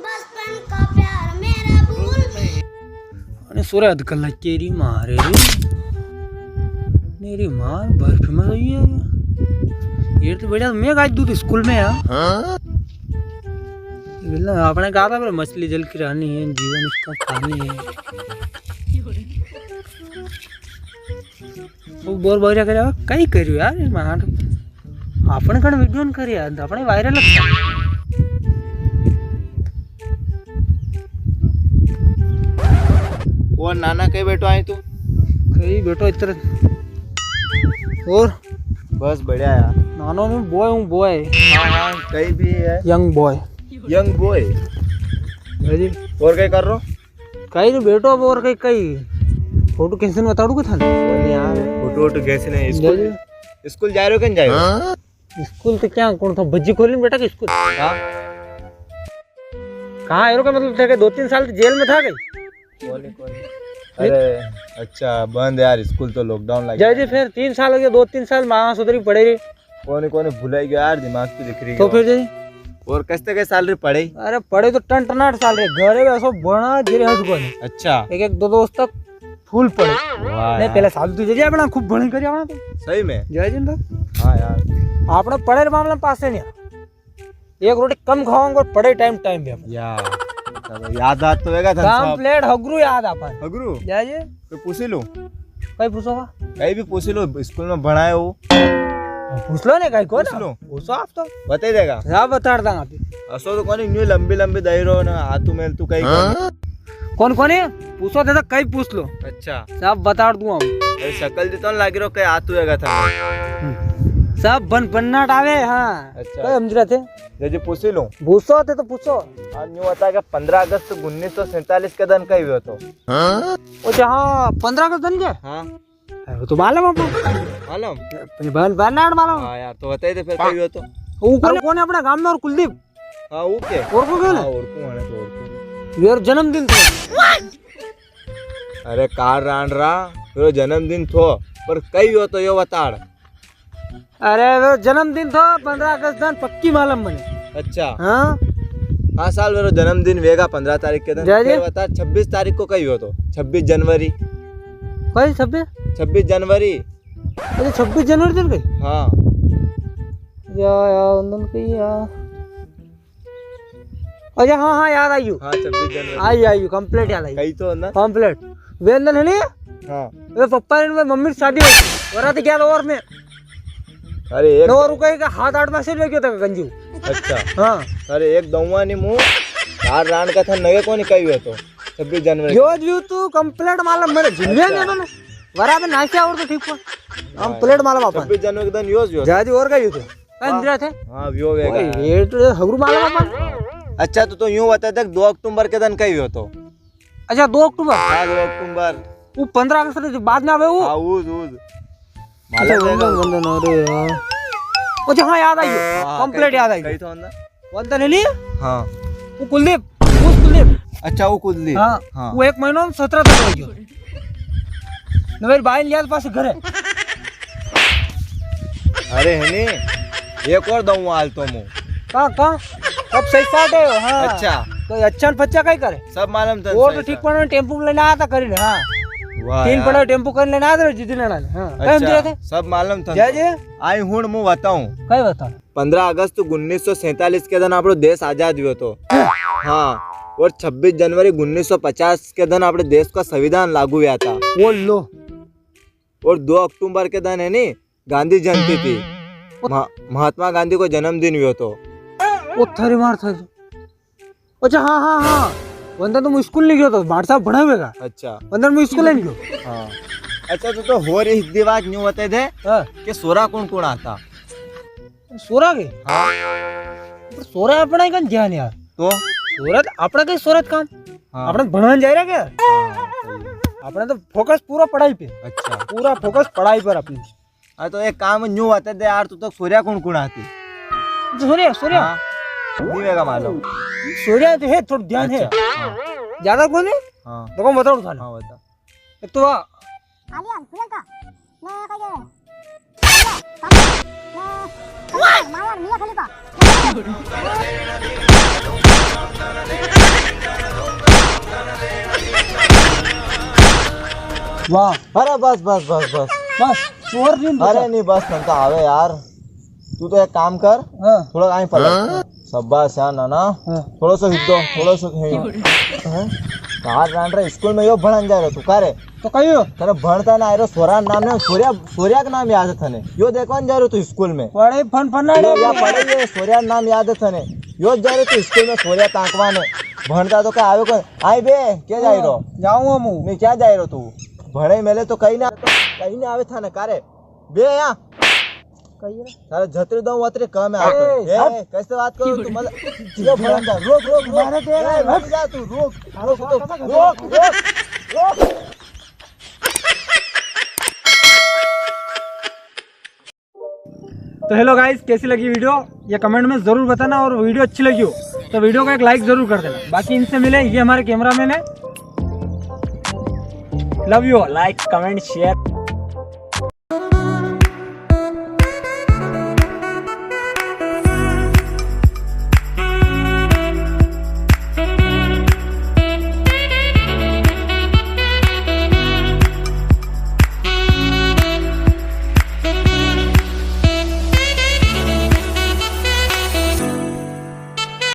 बचपन का प्यार मेरा भूल गई। અને સુરત કલાક કેરી મારે मेरी माँ बर्फ में गई है। ये तो बेटा मैं आज दूध स्कूल में हाँ आपने कहा था मछली जल की रानी है, जीवन इसका पानी है। वो बोर बोर करे कई કર્યું यार આપણે કણ વિડિયો ન કરી આપણે વાયરલ और नाना कहीं बैठो आए तू? कई बैठो इधर। और बस बढ़िया यार। नानो में बॉय हूँ बॉय। हाँ हाँ कहीं भी है। Young boy. यंग बॉय जी और क्या कर रहे हो? कहीं नहीं बैठो अब और कहीं कहीं फोटो कैसे बताड़ू का था यार फोटो वोटो कैसे नहीं स्कूल जा रहे हो कहीं जा रहे हो? स्कूल तो क्या कौन था भज्जी खोली बेटा के स्कूल कहाँ एरो का मतलब था कि 2-3 साल जेल में था कहीं। अरे अच्छा बंद यार स्कूल तो लॉकडाउन लग जय जी फिर 3 साल हो गया 2-3 साल माँ सुधरी पड़े रही कौन भुलाई गया यार दिमाग तो दिख रही तो फिर जी और कैसे साल रे पढ़े? अरे पढ़े तो टन टनाट साल रे घरे ऐसा बना गिरे हंस को अच्छा एक दो दोस्त तक फुल पढ़े नहीं पहले साल तो जय अपना खूब भणी करी अपना तो सही में जय जी तो हाँ यार आपने पढ़े मामले में पास नहीं एक रोटी कम खाओगे और पढ़े टाइम पे यार याद आत तो वेगा था कंप्लीट हगरू याद आपन हगरू जय जी तो पूछ लो कहीं पूछोगा कहीं भी पूछ लो स्कूल में बढ़ाए हो पूछ लो ने कहीं को पूछ लो पूछो आप तो बता देगा आप बता देंगे आप असो तो कोनी न्यू लंबी लंबी दही रहो ना हाथू मेल तू कहीं कौन है पूछो थे तो कहीं पूछ लो अच्छा सब बता दूंगा अरे शक्ल दी तो लागी रो कहीं हाथू वेगा था सब बननाट आवे हाँ अच्छा कोई समझ रहे थे जो पूछ लो पूछो थे तो पूछो आज न्यू बता के 15 अगस्त 1947 के दिन कहीं हुआ तो वो जहाँ 15 का दिन के हाँ वो तो मालूम आपको मालूम बननाट मालूम हाँ यार तो बताइए थे फिर कहीं हुआ तो वो कौन है अपने गांव में और कुलदीप हाँ ओके और को कौन है और को आने तो और को मेरा जन्मदिन था अरे कार रान रहा मेरा जन्मदिन थो पर कहीं हुआ तो यो बताड़ अरे वो जन्मदिन था 15 अगस्त दिन पक्की मालूम बने अच्छा हाँ हाँ साल मेरा जन्मदिन वेगा 15 तारीख के दिन फिर बता 26 तारीख को कहीं हुआ तो 26 जनवरी कहीं 26 जनवरी अरे 26 जनवरी दिन कहीं हाँ यार उन कहीं यार अच्छा हाँ हाँ याद आई हाँ 26 जनवरी आई कंप्लीट याद आई कहीं तो ना कंप्लीट वेंदन है नहीं हाँ वे पप्पा ने मम्मी की शादी हुई और क्या और में अरे एक नौ रुपए का हाथ 8 पैसे लेके था गंजू अच्छा हाँ अरे एक दौवा नहीं मुंह कार रान का था नगे को नहीं कहीं हुआ तो 26 जनवरी यो व्यू तू कंप्लीट मालूम मेरे जिंदगी में ना बराबर नाचे और तो ठीक हुआ कंप्लीट मालूम अपन 26 जनवरी के दिन यूज हुआ जाजी और का यू तो कंजरा थे हां व्यू वेगा ये तो हगरू मालूम अपन अच्छा तो यूं बता दे 2 अक्टूबर के दिन कहीं हुआ तो अच्छा 2 अक्टूबर हां 2 अक्टूबर वो 15 अगस्त से बाद में आवे वो हां उज मालूम है वंदन अरे यार अच्छा हाँ याद आई कंप्लीट याद आई कहीं तो अंदर वंदन नहीं हां वो कुलदीप कुलदीप अच्छा वो कुदली हाँ वो 1 महीना 17 तक हो गया न मेरी भाई लिया पास घर है अरे है नी एक और दऊं हाल तो मु कहाँ कब सही स्टार्ट है हाँ अच्छा तो अच्छा बच्चा कहीं करे सब मालूम था वो तो ठीक पड़ा टेम्पो में लेने आया था करीने हाँ वाह 3 पड़ा टेम्पो कर लेने आया था जितने लेना हाँ अच्छा थे सब मालूम था जय जी आई हुण मु बताऊं कहीं बता 15 अगस्त 1947 के दिन आपरो देश आजाद हुआ तो हाँ और 26 जनवरी 1950 के दिन अपने देश का संविधान लागू हुआ था वो लो और 2 अक्टूबर के दिन है नी गांधी जयंती थी महात्मा गांधी को जन्मदिन हुआ तो वो थरी मार था अच्छा हाँ हाँ हाँ वंदन तुम स्कूल नहीं गयो तो भाट साहब बना हुएगा अच्छा वंदन मैं स्कूल नहीं गयो हाँ अच्छा तो हो रही हिंदी बात न्यू बता दे कि सोरा कौन आता सोरा के हाँ सोरा अपना ही ध्यान यार तो सूरत अपना कहीं सूरत काम हाँ अपने बनवाने जा रहा क्या अपने तो फोकस पूरा पढ़ाई पे अच्छा पूरा फोकस पढ़ाई पर अपनी हाँ तो एक काम न्यू बता दे यार तू तो सूर्या कौन आती सूर्या सूर्या हाँ नहीं वेगा मालूम सूर्या तो है थोड़ा ध्यान है ज्यादा कौन है हाँ तो कौन बताओ थाने हाँ बता एक तो आलियान प्रियंका मैं कहे माया मिया खलीफा वाह अरे बस बस बस बस बस और दिन अरे नहीं बस नंतर आवे यार तू तो एक काम कर हाँ थोड़ा कहीं पलट शाबाश यार नाना हाँ थोड़ा सा हिद्दो थोड़ा सा कार रांड्रा स्कूल में यो भणन जाय તું કારે तो कहियो તને ભણતા ના આયરો સોરા નામ ને સોર્યા का नाम याद है तने यो देखवान जा रहो तू स्कूल में बड़े फन यो या पढ़े ये सोर्या नाम याद है तने यो जा रहे तू स्कूल में सोर्या तांकवाने भणता तो क्या आवे कोन आई बे क्या जाय रो जाऊँ हम नहीं क्या जाय रो तू भणे मेले तो कहीं ना आवे थाने कारे बे यहाँ सारे झतरी दो वतरे कम है ए कैसे बात करो तू मतलब यो भणन जा रोक रोक मारे दे रे, रोक जा तू रोक रोक तो हेलो गाइस, कैसी लगी वीडियो ये कमेंट में जरूर बताना, और वीडियो अच्छी लगी हो तो वीडियो को एक लाइक जरूर कर देना। बाकी इनसे मिले, ये हमारे कैमरामैन है। Love you all. Like comment share